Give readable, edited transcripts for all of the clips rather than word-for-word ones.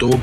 2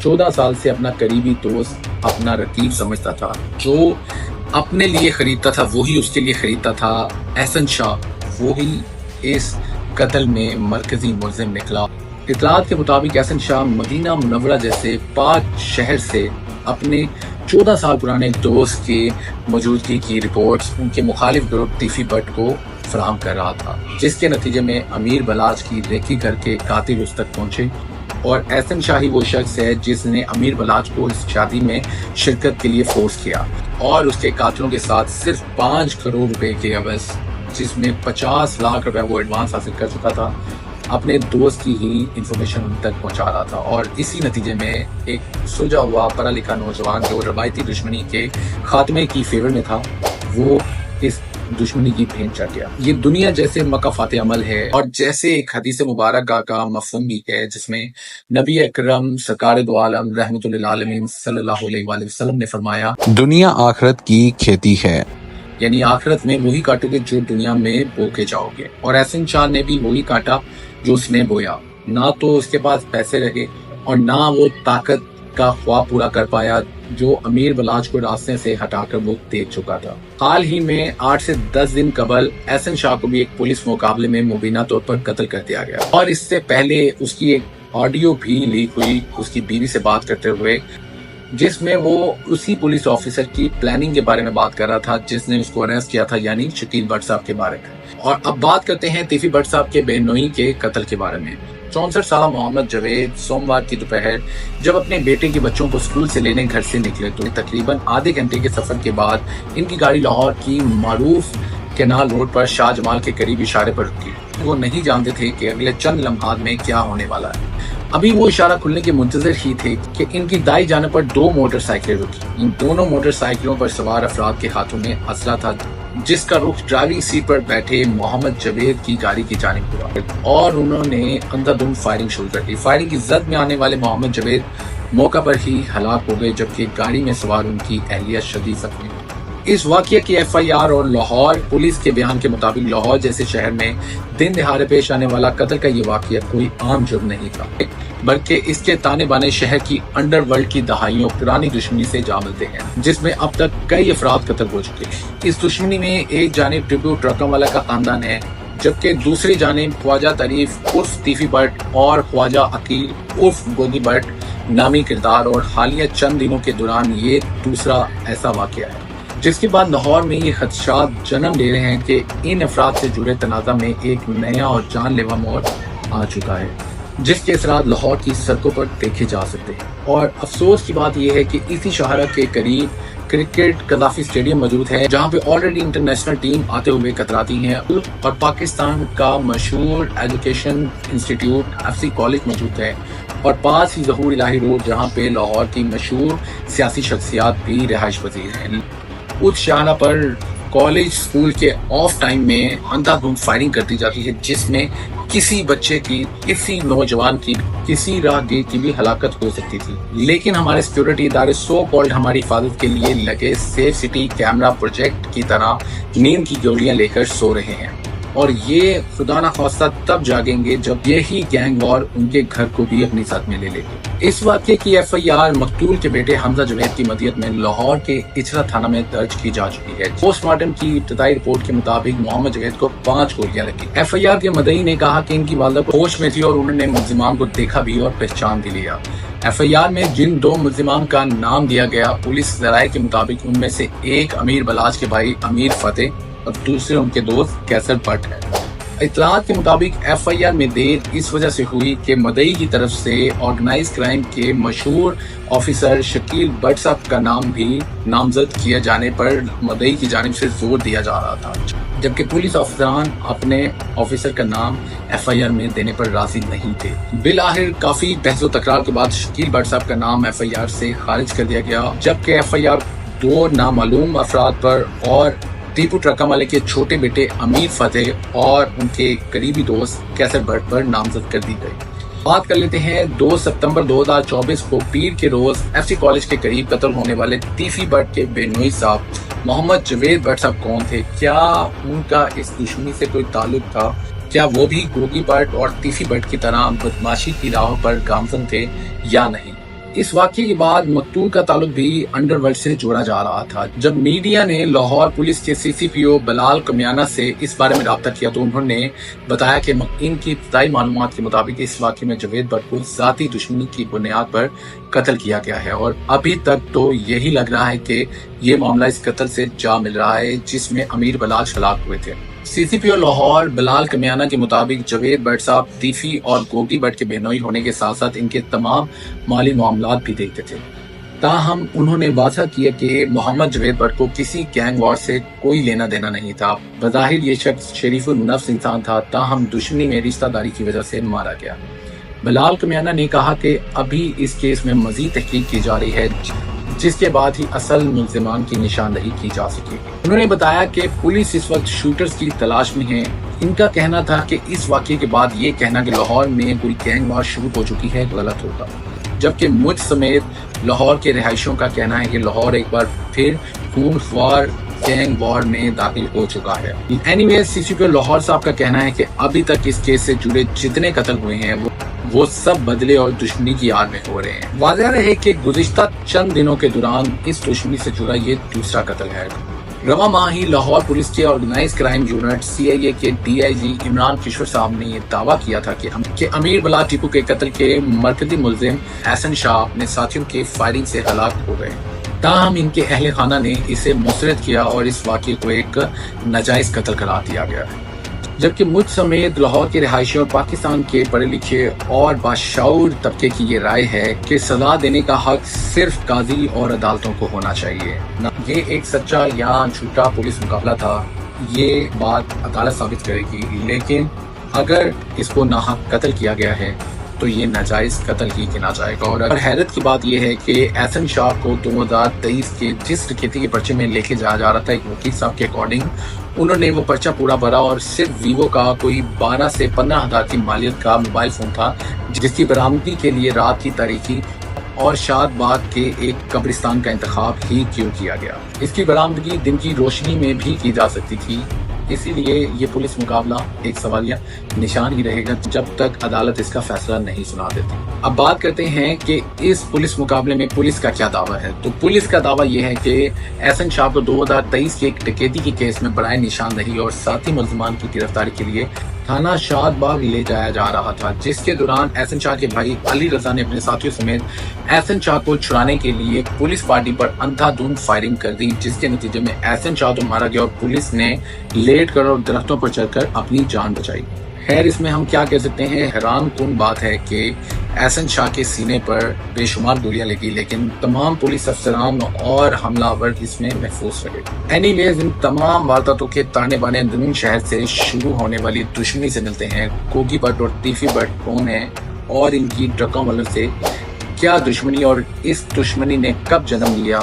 14 سال سے اپنا قریبی دوست اپنا رقیب سمجھتا تھا، جو اپنے لیے خریدتا تھا وہی اس کے لیے خریدتا تھا۔ احسن شاہ وہی اس قتل میں مرکزی ملزم نکلا۔ اطلاعات کے مطابق احسن شاہ مدینہ منورہ جیسے پاک شہر سے اپنے 14 سال پرانے دوست کی موجودگی کی رپورٹس ان کے مخالف گروپ تیفی بٹ کو فراہم کر رہا تھا، جس کے نتیجے میں امیر بلاچ کی ریکی کر کے قاتل اس تک پہنچے۔ اور احسن شاہ ہی وہ شخص ہے جس نے امیر بلاچ کو اس شادی میں شرکت کے لیے فورس کیا اور اس کے قاتلوں کے ساتھ صرف 5 کروڑ روپے کے عوض، جس میں 50 لاکھ روپے وہ ایڈوانس حاصل کر چکا تھا، اپنے دوست کی ہی انفارمیشن ان تک پہنچا رہا تھا۔ اور اسی نتیجے میں ایک سلجھا ہوا پڑھا لکھا نوجوان جو روایتی دشمنی کے خاتمے کی فیور میں تھا، وہ اس دشمنی کی بھین چڑھ گیا۔ یہ دنیا جیسے مکافات عمل ہے اور جیسے ایک حدیث مبارکہ کا مفہوم بھی ہے، جس میں نبی اکرم سرکار دو عالم رحمت للعالمین صلی اللہ علیہ وآلہ وسلم نے فرمایا، دنیا آخرت کی کھیتی ہے، یعنی آخرت میں وہی کاٹو گے جو دنیا میں بو کے جاؤ گے۔ اور احسن شاہ نے بھی وہی کاٹا جو اس نے بویا۔ نہ تو اس کے پاس پیسے رہے اور نہ وہ طاقت کا خواب پورا کر پایا جو امیر بلاچ کو راستے سے ہٹا کر وہ دیکھ چکا تھا۔ حال ہی میں 8 سے 10 دن قبل احسن شاہ کو بھی ایک پولیس مقابلے میں مبینہ طور پر قتل کر دیا گیا، اور اس سے پہلے اس کی ایک آڈیو بھی لیک ہوئی اس کی بیوی سے بات کرتے ہوئے، جس میں وہ اسی پولیس آفیسر کی پلاننگ کے بارے میں بات کر رہا تھا جس نے اس کو اریسٹ کیا تھا، یعنی شکیل بٹ صاحب کے بارے میں۔ اور اب بات کرتے ہیں تیفی بٹ صاحب کے بے نوئی کے قتل کے بارے میں۔ 64 سالہ محمد جاوید سوموار کی دوپہر جب اپنے بیٹے کے بچوں کو اسکول سے لینے گھر سے نکلے تو تقریباً آدھے گھنٹے کے سفر کے بعد ان کی گاڑی لاہور کی معروف کینال روڈ پر شاہ جمال کے قریب اشارے پر رکی۔ وہ نہیں جانتے تھے کہ اگلے چند لمحات میں کیا ہونے والا ہے۔ ابھی وہ اشارہ کھلنے کے منتظر ہی تھے کہ ان کی دائیں جانب پر 2 موٹر سائیکلیں رکی۔ ان دونوں موٹر سائیکلوں پر سوار افراد کے ہاتھوں میں اسلحہ تھا، جس کا رخ ڈرائیونگ سیٹ پر بیٹھے محمد جاوید کی گاڑی کی جانب ہوا اور انہوں نے اندھا دھند فائرنگ شروع کر دی۔ فائرنگ کی زد میں آنے والے محمد جاوید موقع پر ہی ہلاک ہو گئے، جبکہ گاڑی میں سوار ان کی اہلیہ شدید زخمی ہوئی۔ اس واقعے کی ایف آئی آر اور لاہور پولیس کے بیان کے مطابق لاہور جیسے شہر میں دن دہاڑے پیش آنے والا قتل کا یہ واقعہ کوئی عام جرم نہیں تھا، بلکہ اس کے تانے بانے شہر کی انڈر ورلڈ کی دہائیوں پرانی دشمنی سے جا ملتے ہیں، جس میں اب تک کئی افراد قتل ہو چکے ہیں۔ اس دشمنی میں ایک جانب ٹیپو ٹرکم والا کا خاندان ہے، جبکہ دوسری جانب خواجہ تعریف عرف تیفی بٹ اور خواجہ عقیل عرف گوگی بٹ نامی کردار، اور حالیہ چند دنوں کے دوران یہ دوسرا ایسا واقعہ ہے جس کے بعد لاہور میں یہ خدشات جنم لے رہے ہیں کہ ان افراد سے جڑے تنازع میں ایک نیا اور جان لیوا موڑ آ چکا ہے، جس کے اثرات لاہور کی سڑکوں پر دیکھے جا سکتے ہیں۔ اور افسوس کی بات یہ ہے کہ اسی شاہراہ کے قریب کرکٹ قذافی اسٹیڈیم موجود ہے، جہاں پہ آلریڈی انٹرنیشنل ٹیم آتے ہوئے کتراتی ہیں، اور پاکستان کا مشہور ایجوکیشن انسٹیٹیوٹ ایف کالج موجود ہے، اور پاس ہی ظہور الہی روڈ جہاں پہ لاہور کی مشہور سیاسی شخصیات بھی رہائش پذیر ہیں۔ اس شاہراہ پر کالج اسکول کے آف ٹائم میں اندھا دھند فائرنگ کر دی جاتی ہے، جس میں کسی بچے کی، کسی نوجوان کی، کسی راہگیر کی بھی ہلاکت ہو سکتی تھی، لیکن ہمارے سیکورٹی ادارے سو کالڈ ہماری حفاظت کے لیے لگے سیف سٹی کیمرہ پروجیکٹ کی طرح نیند کی گولیاں لے کر سو رہے ہیں، اور یہ خدا نخواستہ تب جاگیں گے جب یہی گینگ وار ان کے گھر کو بھی اپنی ساتھ میں لے لے گے۔ اس واقعے کی ایف آئی آر مقتول کے بیٹے حمزہ جاوید کی مدیت میں لاہور کے اچرا تھانہ میں درج کی جا چکی ہے۔ پوسٹ مارٹم کی ابتدائی رپورٹ کے مطابق محمد جاوید کو 5 گولیاں لگی۔ ایف آئی آر کے مدعی نے کہا کہ ان کی والدہ ہوش میں تھی اور انہوں نے ملزمان کو دیکھا بھی اور پہچان بھی لیا۔ ایف آئی آر میں جن 2 ملزمان کا نام دیا گیا، پولیس ذرائع کے مطابق ان میں سے ایک امیر بلاچ کے بھائی امیر فتح اور دوسرے ان کے دوست کیسر بٹ ہے۔ اطلاعات کے مطابق ایف آئی آر میں دیر اس وجہ سے ہوئی کہ مدعی کی طرف سے آرگنائز کرائم کے مشہور آفیسر شکیل بٹ صاحب کا نام بھی نامزد کیے جانے پر مدعی کی جانب سے زور دیا جا رہا تھا، جبکہ پولیس افسران اپنے آفیسر کا نام ایف آئی آر میں دینے پر راضی نہیں تھے۔ بالآخر کافی بحث و تکرار کے بعد شکیل بٹ صاحب کا نام ایف آئی آر سے خارج کر دیا گیا، جبکہ ایف آئی آر 2 نامعلوم افراد پر اور ٹیپو ٹرکم والے کے چھوٹے بیٹے امیر فتح اور ان کے قریبی دوست کیسر بٹ پر نامزد کر دی گئی۔ بات کر لیتے ہیں 2 ستمبر 2024 کو پیر کے روز ایف سی کالج کے قریب قتل ہونے والے تیفی بٹ کے بے نوئی صاحب محمد جاوید بٹ صاحب کون تھے؟ کیا ان کا اس دشمنی سے کوئی تعلق تھا؟ کیا وہ بھی گوگی بٹ اور تیفی بٹ کی طرح بدماشی کی راہوں پر گامزن تھے یا نہیں؟ اس واقعے کے بعد مقتول کا تعلق بھی انڈر ورلڈ سے جوڑا جا رہا تھا۔ جب میڈیا نے لاہور پولیس کے CCPO بلال کمیانہ سے اس بارے میں رابطہ کیا تو انہوں نے بتایا کہ ان کی ابتدائی معلومات کے مطابق اس واقعے میں جاوید بٹ کو ذاتی دشمنی کی بنیاد پر قتل کیا گیا ہے، اور ابھی تک تو یہی لگ رہا ہے کہ یہ معاملہ اس قتل سے جا مل رہا ہے جس میں امیر بلاش ہلاک ہوئے تھے۔ CCPO لاہور بلال کمیانہ کے مطابق جاوید بٹ صاحب تیفی اور گوگی بٹ کے بہنوئی ہونے کے ساتھ ساتھ ان کے تمام مالی معاملات بھی دیکھتے تھے۔ تاہم انہوں نے واضح کیا کہ محمد جاوید بٹ کو کسی گینگ وار سے کوئی لینا دینا نہیں تھا۔ بظاہر یہ شخص شریف النفس انسان تھا، تاہم دشمنی میں رشتہ داری کی وجہ سے مارا گیا۔ بلال کمیانہ نے کہا کہ ابھی اس کیس میں مزید تحقیق کی جا رہی ہے جس کے بعد ہی اصل ملزمان کی نشاندہی کی جا سکے گی۔ انہوں نے بتایا کہ پولیس اس وقت شوٹرز کی تلاش میں ہے۔ ان کا کہنا تھا کہ اس واقعے کے بعد یہ کہنا کہ لاہور میں کوئی گینگ وار شروع ہو چکی ہے غلط ہوتا، جبکہ مجھ سمیت لاہور کے رہائشیوں کا کہنا ہے کہ لاہور ایک بار پھر خون خوار گینگ وار میں داخل ہو چکا ہے۔ اینی ویز CCPO لاہور صاحب کا کہنا ہے کہ ابھی تک اس کیس سے جڑے جتنے قتل ہوئے ہیں وہ سب بدلے اور دشمنی کی آڑ میں ہو رہے ہیں۔ واضح رہے کہ گزشتہ چند دنوں کے دوران اس دشمنی سے جڑا یہ دوسرا قتل ہے۔ رواں ماہ ہی لاہور پولیس کے آرگنائز کرائم یونٹ CIA کے DIG عمران کشور صاحب نے یہ دعویٰ کیا تھا کہ امیر بلاش ٹیپو کے قتل کے مرکزی ملزم احسن شاہ اپنے ساتھیوں کے فائرنگ سے ہلاک ہو گئے، تاہم ان کے اہل خانہ نے اسے مسترد کیا اور اس واقعے کو ایک ناجائز قتل قرار دیا گیا ہے، جبکہ مجھ سمیت لاہور کے رہائشیوں اور پاکستان کے پڑھے لکھے اور باشعور طبقے کی یہ رائے ہے کہ سزا دینے کا حق صرف قاضی اور عدالتوں کو ہونا چاہیے۔ یہ ایک سچا یا جھوٹا پولیس مقابلہ تھا، یہ بات عدالت ثابت کرے گی، لیکن اگر اس کو ناحق قتل کیا گیا ہے تو یہ ناجائز قتل ہی گنا جائے گا۔ اور حیرت کی بات یہ ہے کہ احسن شاہ کو 2023 کے جس ڈکیتی کے پرچے میں لے کے جایا جا رہا تھا، ایک وکیل صاحب کے اکارڈنگ انہوں نے وہ پرچہ پورا بھرا اور صرف ویوو کا کوئی 12 سے 15 ہزار کی مالیت کا موبائل فون تھا جس کی برآمدگی کے لیے رات کی تاریکی اور شاد باغ کے ایک قبرستان کا انتخاب ہی کیوں کیا گیا۔ اس کی برآمدگی دن کی روشنی میں بھی کی جا سکتی تھی، اسی لیے یہ پولیس مقابلہ ایک سوالیہ نشان ہی رہے گا جب تک عدالت اس کا فیصلہ نہیں سنا دیتی۔ اب بات کرتے ہیں کہ اس پولیس مقابلے میں پولیس کا کیا دعویٰ ہے۔ تو پولیس کا دعویٰ یہ ہے کہ احسن شاہ کو 2023 کے ایک ڈکیتی کے کیس میں برائے نشاندہی اور ساتھی ملزمان کی گرفتاری کے لیے تھانہ شاد باغ لے جایا جا رہا تھا، جس کے دوران احسن شاہ کے بھائی علی رضا نے اپنے ساتھیوں سمیت احسن شاہ کو چھڑانے کے لیے پولیس پارٹی پر اندھا دھند فائرنگ کر دی، جس کے نتیجے میں احسن شاہ تو مارا گیا اور پولیس نے لیٹ کر اور درختوں پر چڑھ کر اپنی جان بچائی۔ خیر، اس میں ہم کیا کہہ سکتے ہیں، حیران کن بات ہے کہ احسن شاہ کے سینے پر بے شمار گولیاں لگی لیکن تمام پولیس افسران اور حملہ آور اس میں محفوظ رہے۔ اینی ویز ان تمام وارداتوں کے تانے بانے اندرون شہر سے شروع ہونے والی دشمنی سے ملتے ہیں۔ گوگی بٹ اور تیفی بٹ کون ہیں اور ان کی ڈرگوں والوں سے کیا دشمنی اور اس دشمنی نے کب جنم لیا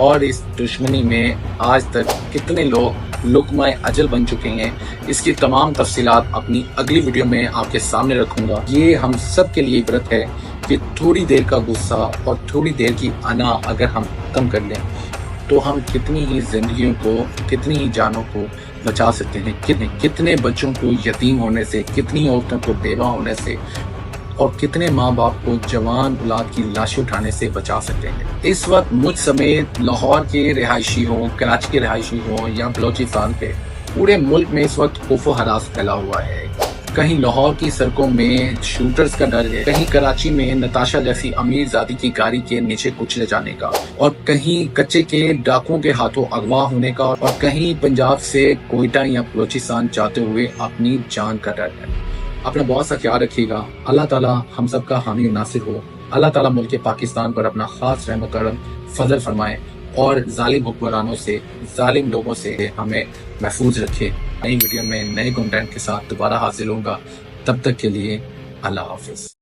اور اس دشمنی میں آج تک کتنے لوگ لقمہ اجل بن چکے ہیں، اس کی تمام تفصیلات اپنی اگلی ویڈیو میں آپ کے سامنے رکھوں گا۔ یہ ہم سب کے لیے عبرت ہے کہ تھوڑی دیر کا غصہ اور تھوڑی دیر کی انا اگر ہم کم کر لیں تو ہم کتنی ہی زندگیوں کو، کتنی ہی جانوں کو بچا سکتے ہیں، کتنے بچوں کو یتیم ہونے سے، کتنی عورتوں کو بیوہ ہونے سے اور کتنے ماں باپ کو جوان اولاد کی لاشیں اٹھانے سے بچا سکتے ہیں۔ اس وقت مجھ سمیت لاہور کے رہائشی ہوں، کراچی کے رہائشی ہوں یا بلوچستان کے، پورے ملک میں اس وقت خوف و ہراس پھیلا ہوا ہے۔ کہیں لاہور کی سڑکوں میں شوٹرز کا ڈر ہے، کہیں کراچی میں نتاشا جیسی امیر زادی کی گاڑی کے نیچے کچلے جانے کا، اور کہیں کچے کے ڈاکوؤں کے ہاتھوں اغوا ہونے کا، اور کہیں پنجاب سے کوئٹہ یا بلوچستان جاتے ہوئے اپنی جان کا ڈر ہے۔ اپنا بہت سا خیال رکھیے گا۔ اللہ تعالیٰ ہم سب کا حامی و ناصر ہو۔ اللہ تعالیٰ ملک پاکستان پر اپنا خاص رحم و کرم فضل فرمائے اور ظالم حکمرانوں سے، ظالم لوگوں سے ہمیں محفوظ رکھے۔ نئی ویڈیو میں نئے کنٹینٹ کے ساتھ دوبارہ حاصل ہوں گا، تب تک کے لیے اللہ حافظ۔